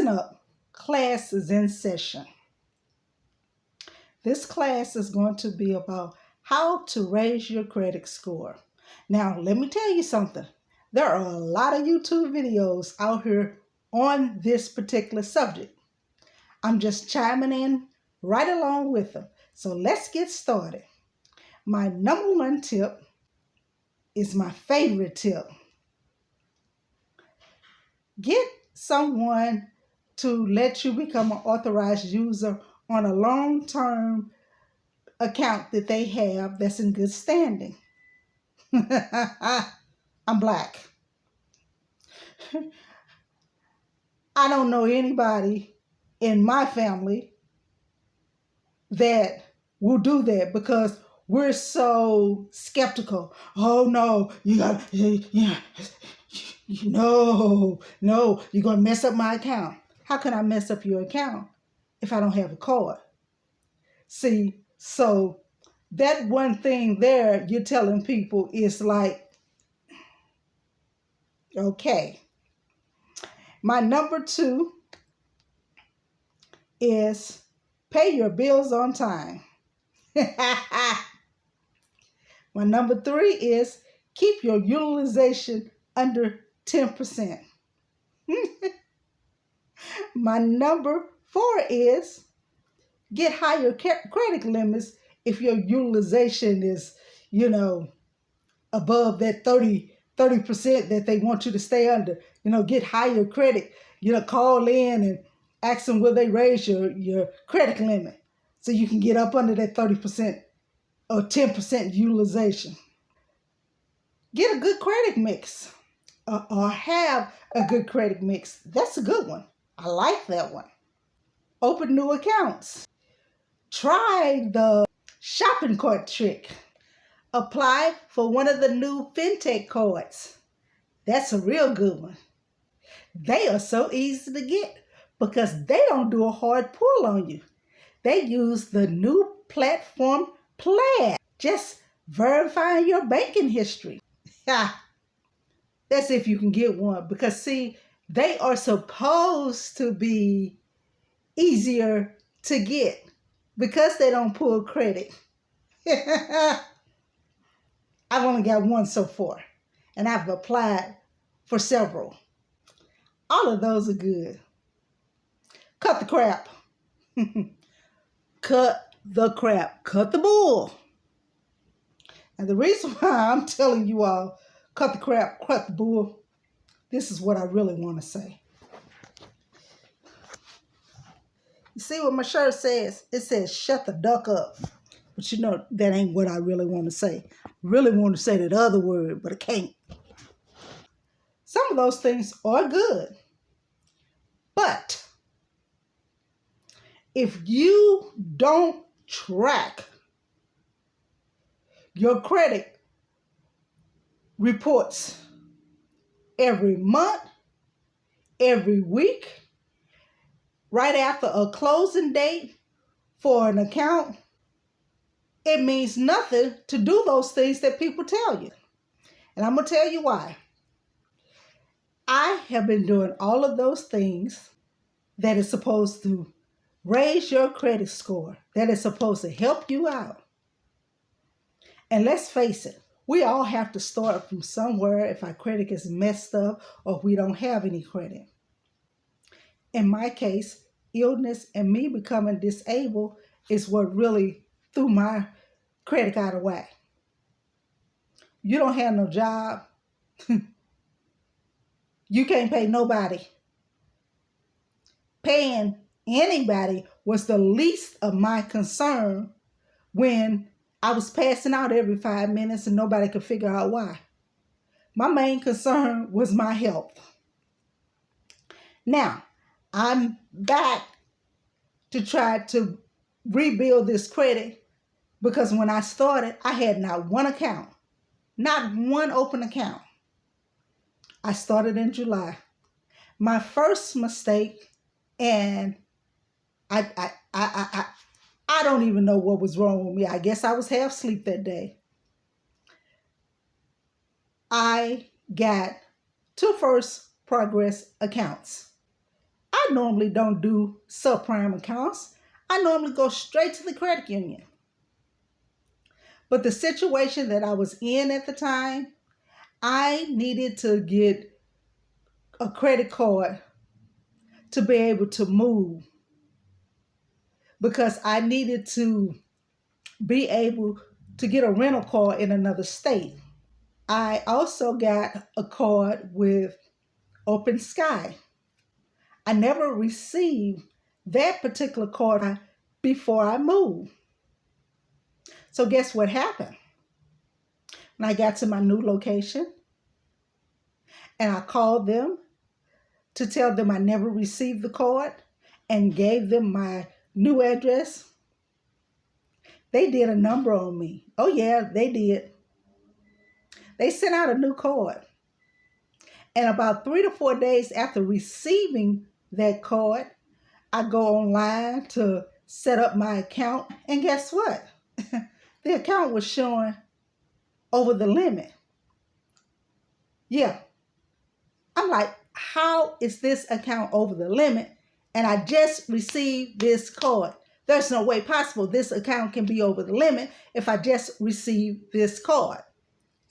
Listen up, class is in session. This class is going to be about how to raise your credit score. Now, let me tell you something. There are a lot of YouTube videos out here on this particular subject. I'm just chiming in right along with them. So let's get started. My number one tip is my favorite tip. Get someone to let you become an authorized user on a long-term account that they have that's in good standing. I'm Black. I don't know anybody in my family that will do that because we're so skeptical. Oh no, no, you're going to mess up my account. How can I mess up your account if I don't have a card? See, so that one thing there you're telling people is like, okay. My number two is pay your bills on time. My number three is keep your utilization under 10%. My number four is get higher credit limits if your utilization is, above that 30% that they want you to stay under. Get higher credit. Call in and ask them will they raise your credit limit so you can get up under that 30% or 10% utilization. Get a good credit mix or have a good credit mix. That's a good one. I like that one. Open new accounts. Try the shopping cart trick. Apply for one of the new fintech cards. That's a real good one. They are so easy to get because they don't do a hard pull on you. They use the new platform Plaid. Just verifying your banking history. That's if you can get one because see, they are supposed to be easier to get because they don't pull credit. I've only got one so far, and I've applied for several. All of those are good. Cut the crap. Cut the crap. Cut the bull. And the reason why I'm telling you all, cut the crap, cut the bull, this is what I really want to say. You see what my shirt says? It says, shut the duck up. But that ain't what I really want to say. I really want to say that other word, but I can't. Some of those things are good. But if you don't track your credit reports every month, every week, right after a closing date for an account, it means nothing to do those things that people tell you. And I'm going to tell you why. I have been doing all of those things that is supposed to raise your credit score, that is supposed to help you out. And let's face it, we all have to start from somewhere if our credit is messed up or if we don't have any credit. In my case, illness and me becoming disabled is what really threw my credit out of whack. You don't have no job. You can't pay nobody. Paying anybody was the least of my concern when I was passing out every 5 minutes and nobody could figure out why. My main concern was my health. Now, I'm back to try to rebuild this credit because when I started, I had not one account, not one open account. I started in July. My first mistake, and I don't even know what was wrong with me. I guess I was half asleep that day. I got 2 first progress accounts. I normally don't do subprime accounts. I normally go straight to the credit union. But the situation that I was in at the time, I needed to get a credit card to be able to move because I needed to be able to get a rental car in another state. I also got a card with Open Sky. I never received that particular card before I moved. So guess what happened? When I got to my new location and I called them to tell them I never received the card and gave them my new address, they did a number on me. Oh yeah, they did. They sent out a new card. And about 3 to 4 days after receiving that card, I go online to set up my account. And guess what? The account was showing over the limit. Yeah. I'm like, how is this account over the limit? And I just received this card. There's no way possible this account can be over the limit if I just received this card.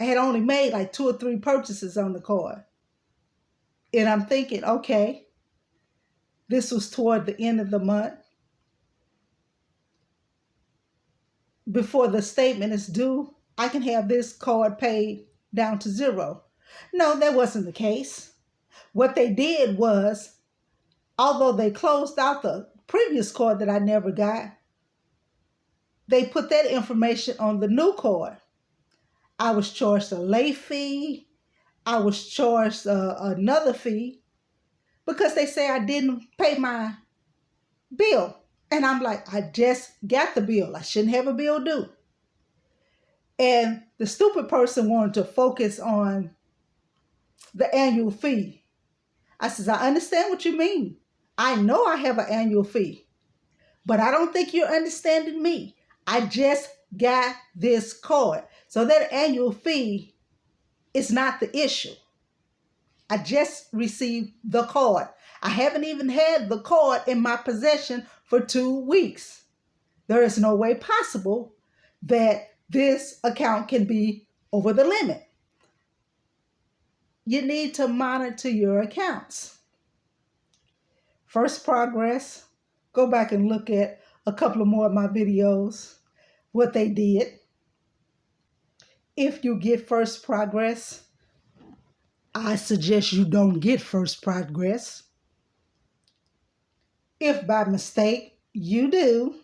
I had only made like 2 or 3 purchases on the card. And I'm thinking, okay, this was toward the end of the month. Before the statement is due, I can have this card paid down to 0. No, that wasn't the case. What they did was, although they closed out the previous card that I never got, they put that information on the new card. I was charged a late fee. I was charged another fee because they say I didn't pay my bill. And I'm like, I just got the bill. I shouldn't have a bill due. And the stupid person wanted to focus on the annual fee. I says, I understand what you mean. I know I have an annual fee, but I don't think you're understanding me. I just got this card. So that annual fee is not the issue. I just received the card. I haven't even had the card in my possession for 2 weeks. There is no way possible that this account can be over the limit. You need to monitor your accounts. First Progress, go back and look at a couple of more of my videos, what they did. If you get First Progress, I suggest you don't get First Progress. If by mistake you do,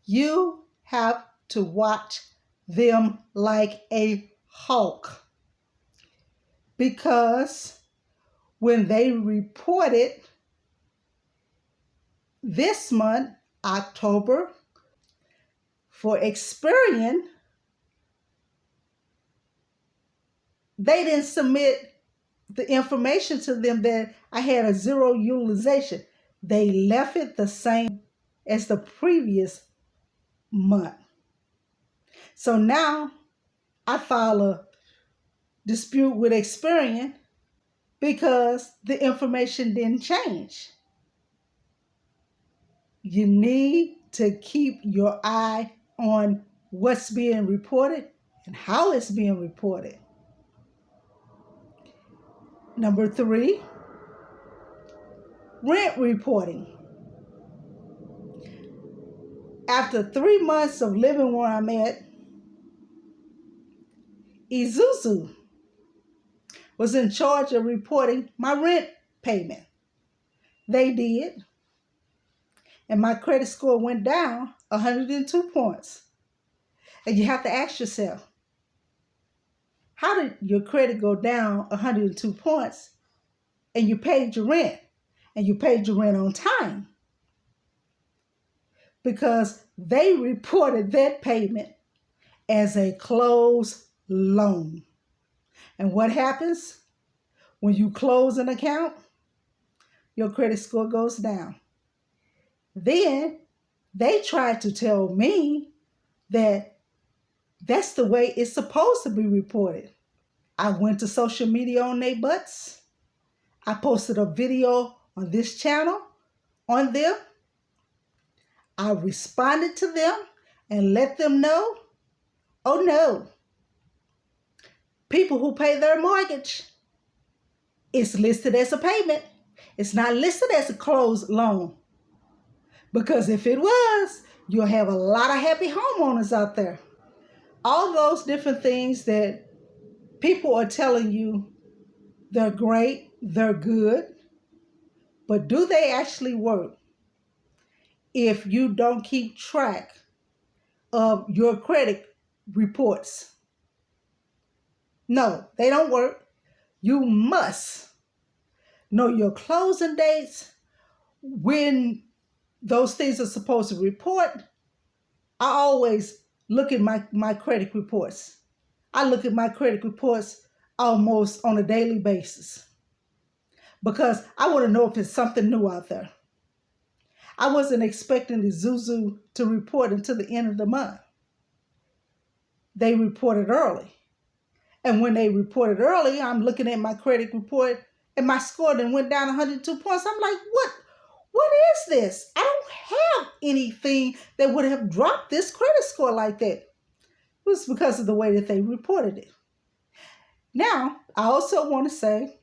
you have to watch them like a hawk. Because when they reported this month, October, for Experian, they didn't submit the information to them that I had a 0 utilization. They left it the same as the previous month. So now I file a dispute with Experian because the information didn't change. You need to keep your eye on what's being reported and how it's being reported. Number 3, rent reporting. After 3 months of living where I'm at, Isuzu was in charge of reporting my rent payment. They did. And my credit score went down 102 points. And you have to ask yourself, how did your credit go down 102 points and you paid your rent? And you paid your rent on time? Because they reported that payment as a closed loan. And what happens when you close an account? Your credit score goes down. Then they tried to tell me that that's the way it's supposed to be reported. I went to social media on their butts. I posted a video on this channel on them. I responded to them and let them know, oh no, people who pay their mortgage, it's listed as a payment. It's not listed as a closed loan. Because if it was, you'll have a lot of happy homeowners out there. All those different things that people are telling you they're great, they're good, but do they actually work if you don't keep track of your credit reports? No, they don't work. You must know your closing dates, when those things are supposed to report. I always look at my credit reports. I look at my credit reports almost on a daily basis because I want to know if it's something new out there. I wasn't expecting the Zuzu to report until the end of the month. They reported early. And when they reported early, I'm looking at my credit report and my score then went down 102 points. I'm like, what is this? I don't have anything that would have dropped this credit score like that. It was because of the way that they reported it. Now, I also want to say,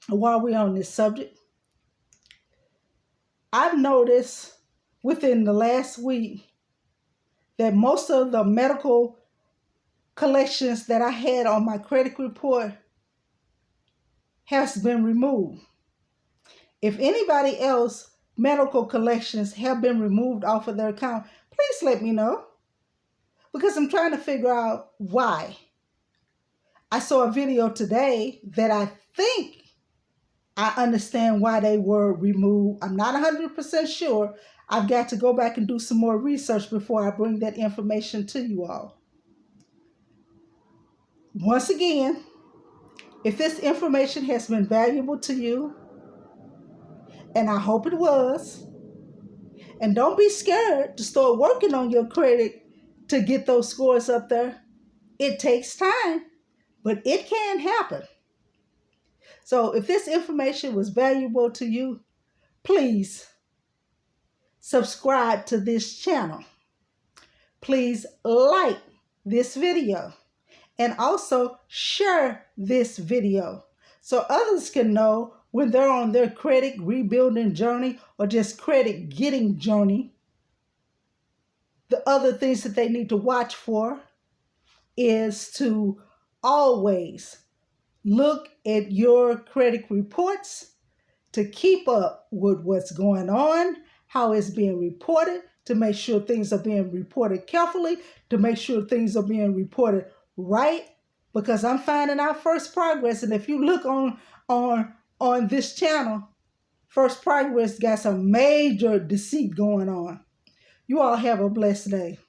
while we're on this subject, I've noticed within the last week that most of the medical collections that I had on my credit report has been removed. If anybody else medical collections have been removed off of their account, please let me know, because I'm trying to figure out why. I saw a video today that I think I understand why they were removed. I'm not 100% sure. I've got to go back and do some more research before I bring that information to you all. Once again, if this information has been valuable to you, and I hope it was, and don't be scared to start working on your credit to get those scores up there. It takes time, but it can happen. So if this information was valuable to you, please subscribe to this channel. Please like this video and also share this video so others can know when they're on their credit rebuilding journey or just credit getting journey. The other things that they need to watch for is to always look at your credit reports to keep up with what's going on, how it's being reported, to make sure things are being reported carefully, to make sure things are being reported right, because I'm finding out First Progress, and if you look on this channel, First Progress got some major deceit going on. You all have a blessed day.